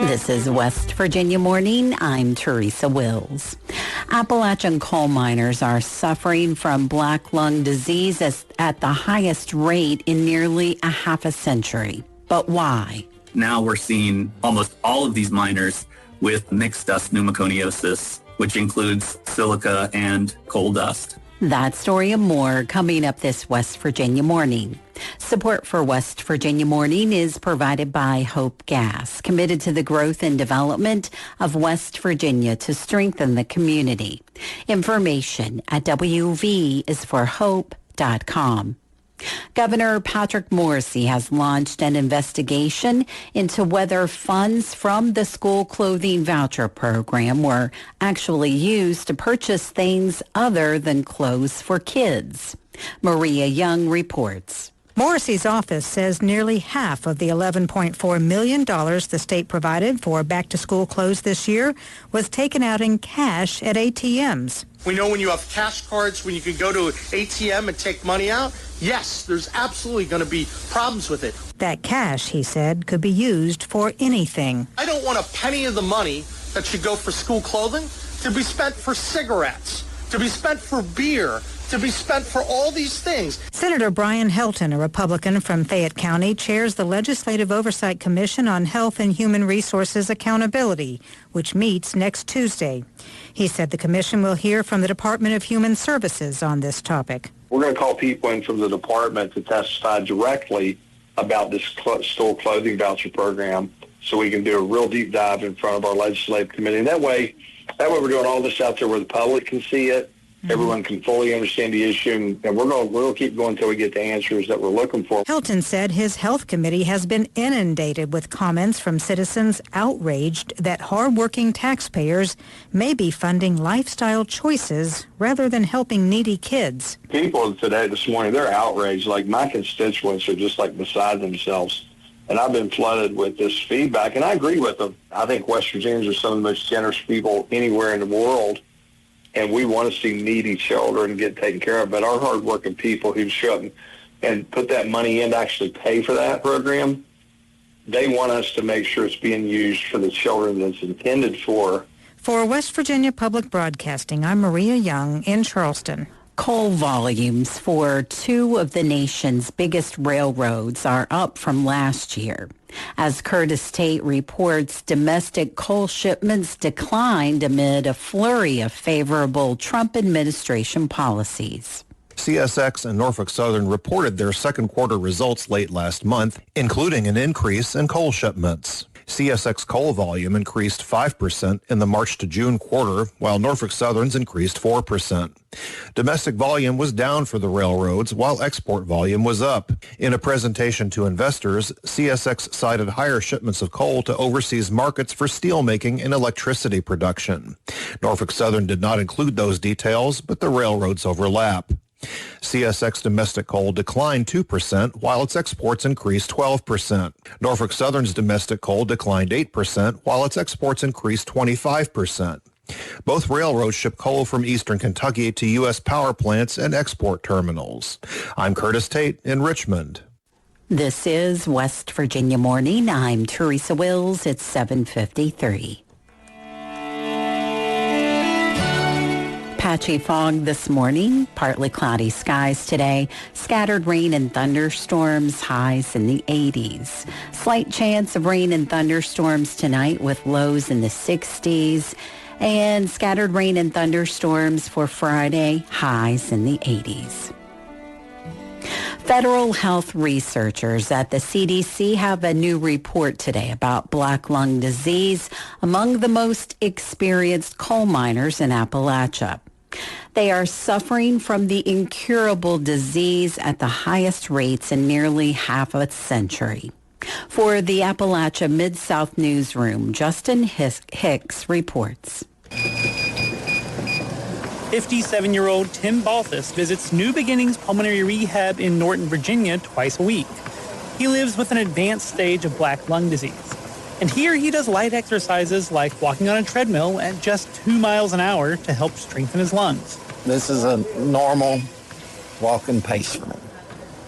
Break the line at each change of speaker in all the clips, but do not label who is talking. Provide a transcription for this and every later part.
This is West Virginia Morning. I'm Teresa Wills. Appalachian coal miners are suffering from black lung disease at the highest rate in nearly a half a century. But why?
Now we're seeing almost all of these miners with mixed dust pneumoconiosis, which includes silica and coal dust.
That story and more coming up this West Virginia Morning. Support for West Virginia Morning is provided by Hope Gas, committed to the growth and development of West Virginia to strengthen the community. Information at wvisforhope.com. Governor Patrick Morrisey has launched an investigation into whether funds from the school clothing voucher program were actually used to purchase things other than clothes for kids. Maria Young reports.
Morrisey's office says nearly half of the $11.4 million the state provided for back-to-school clothes this year was taken out in cash at ATMs.
We know when you have cash cards, when you can go to ATM and take money out, yes, there's absolutely going to be problems with it.
That cash, he said, could be used for anything.
I don't want a penny of the money that should go for school clothing to be spent for cigarettes, to be spent for beer, to be spent for all these things.
Senator Brian Helton, a Republican from Fayette County, chairs the Legislative Oversight Commission on Health and Human Resources Accountability, which meets next Tuesday. He said the commission will hear from the Department of Human Services on this topic.
We're going to call people in from the department to testify directly about this school clothing voucher program so we can do a real deep dive in front of our legislative committee. And that way we're doing all this out there where the public can see it. Everyone can fully understand the issue, and we'll keep going until we get the answers that we're looking for.
Helton said his health committee has been inundated with comments from citizens outraged that hardworking taxpayers may be funding lifestyle choices rather than helping needy kids.
People this morning, they're outraged. Like, my constituents are just like beside themselves. And I've been flooded with this feedback, and I agree with them. I think West Virginians are some of the most generous people anywhere in the world. And we want to see needy children get taken care of. But our hardworking people who show up and put that money in to actually pay for that program, they want us to make sure it's being used for the children that it's intended for.
For West Virginia Public Broadcasting, I'm Maria Young in Charleston.
Coal volumes for two of the nation's biggest railroads are up from last year. As Curtis Tate reports, domestic coal shipments declined amid a flurry of favorable Trump administration policies.
CSX and Norfolk Southern reported their second quarter results late last month, including an increase in coal shipments. CSX coal volume increased 5% in the March to June quarter, while Norfolk Southern's increased 4%. Domestic volume was down for the railroads, while export volume was up. In a presentation to investors, CSX cited higher shipments of coal to overseas markets for steelmaking and electricity production. Norfolk Southern did not include those details, but the railroads overlap. CSX domestic coal declined 2%, while its exports increased 12%. Norfolk Southern's domestic coal declined 8%, while its exports increased 25%. Both railroads ship coal from eastern Kentucky to U.S. power plants and export terminals. I'm Curtis Tate in Richmond.
This is West Virginia Morning. I'm Teresa Wills. It's 7:53. Patchy fog this morning, partly cloudy skies today, scattered rain and thunderstorms, highs in the 80s. Slight chance of rain and thunderstorms tonight with lows in the 60s, and scattered rain and thunderstorms for Friday, highs in the 80s. Federal health researchers at the CDC have a new report today about black lung disease among the most experienced coal miners in Appalachia. They are suffering from the incurable disease at the highest rates in nearly half a century. For the Appalachia Mid-South Newsroom, Justin Hicks reports.
57-year-old Tim Balthus visits New Beginnings Pulmonary Rehab in Norton, Virginia twice a week. He lives with an advanced stage of black lung disease. And here he does light exercises like walking on a treadmill at just 2 miles an hour to help strengthen his lungs.
This is a normal walking pace for me.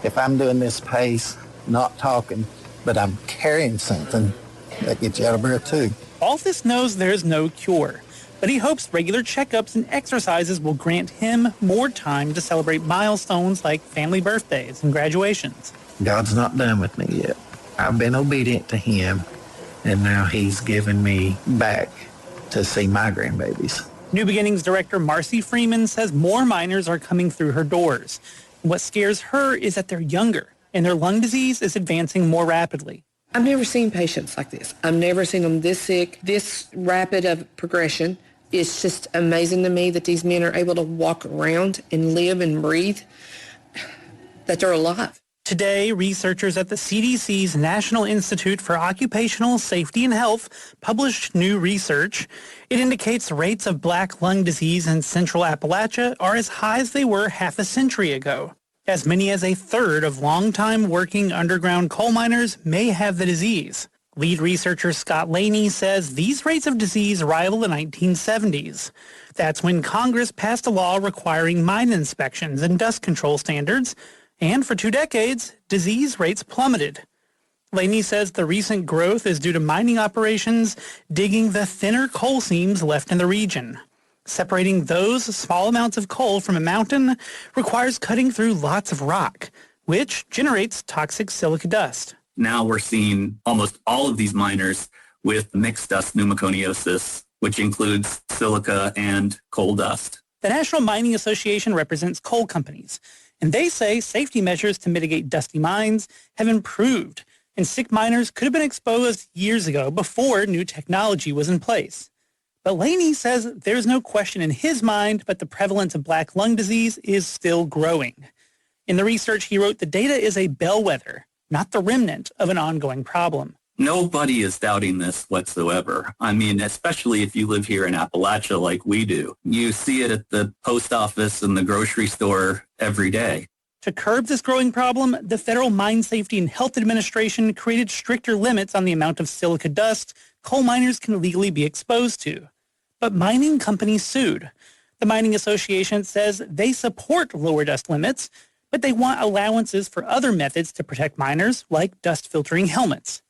If I'm doing this pace, not talking, but I'm carrying something, That gets you out of breath, too.
Balthus knows there's no cure, but he hopes regular checkups and exercises will grant him more time to celebrate milestones like family birthdays and graduations.
God's not done with me yet. I've been obedient to him, and now he's given me back to see my grandbabies.
New Beginnings director Marcy Freeman says more minors are coming through her doors. What scares her is that they're younger, and their lung disease is advancing more rapidly.
I've never seen patients like this. I've never seen them this sick, this rapid of progression. It's just amazing to me that these men are able to walk around and live and breathe, that they're alive.
Today, researchers at the CDC's National Institute for Occupational Safety and Health published new research. It indicates rates of black lung disease in central Appalachia are as high as they were half a century ago. As many as a third of longtime working underground coal miners may have the disease. Lead researcher Scott Laney says these rates of disease rival the 1970s. That's when Congress passed a law requiring mine inspections and dust control standards. And for 2 decades, disease rates plummeted. Laney says the recent growth is due to mining operations digging the thinner coal seams left in the region. Separating those small amounts of coal from a mountain requires cutting through lots of rock, which generates toxic silica dust.
Now we're seeing almost all of these miners with mixed dust pneumoconiosis, which includes silica and coal dust.
The National Mining Association represents coal companies, and they say safety measures to mitigate dusty mines have improved, and sick miners could have been exposed years ago before new technology was in place. But Laney says there's no question in his mind, but the prevalence of black lung disease is still growing. In the research, he wrote, the data is a bellwether, not the remnant of an ongoing problem.
Nobody is doubting this whatsoever. I mean, especially if you live here in Appalachia like we do. You see it at the post office and the grocery store every day.
To curb this growing problem, the Federal Mine Safety and Health Administration created stricter limits on the amount of silica dust coal miners can legally be exposed to. But mining companies sued. The Mining Association says they support lower dust limits, but they want allowances for other methods to protect miners, like dust filtering helmets.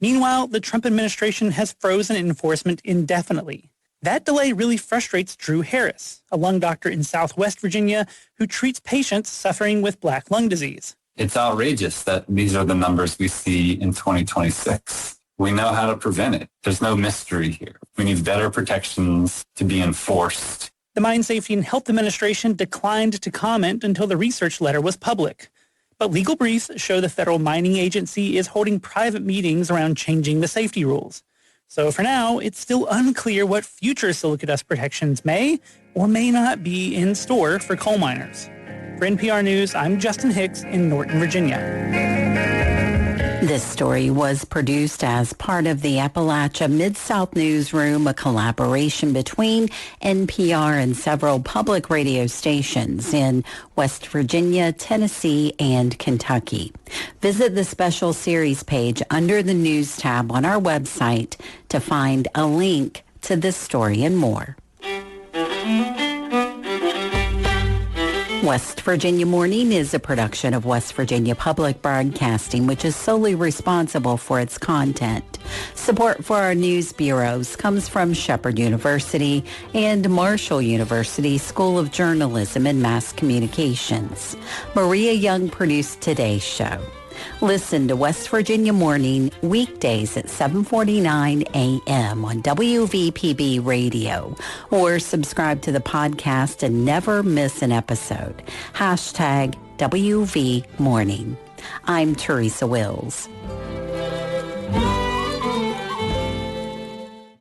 Meanwhile, the Trump administration has frozen enforcement indefinitely. That delay really frustrates Drew Harris, a lung doctor in Southwest Virginia who treats patients suffering with black lung disease.
It's outrageous that these are the numbers we see in 2026. We know how to prevent it. There's no mystery here. We need better protections to be enforced.
The Mine Safety and Health Administration declined to comment until the research letter was public. But legal briefs show the federal mining agency is holding private meetings around changing the safety rules. So for now, it's still unclear what future silica dust protections may or may not be in store for coal miners. For NPR News, I'm Justin Hicks in Norton, Virginia.
This story was produced as part of the Appalachia Mid-South Newsroom, a collaboration between NPR and several public radio stations in West Virginia, Tennessee, and Kentucky. Visit the special series page under the News tab on our website to find a link to this story and more. West Virginia Morning is a production of West Virginia Public Broadcasting, which is solely responsible for its content. Support for our news bureaus comes from Shepherd University and Marshall University School of Journalism and Mass Communications. Maria Young produced today's show. Listen to West Virginia Morning weekdays at 7:49 a.m. on WVPB Radio, or subscribe to the podcast and never miss an episode. #WV Morning. I'm Teresa Wills.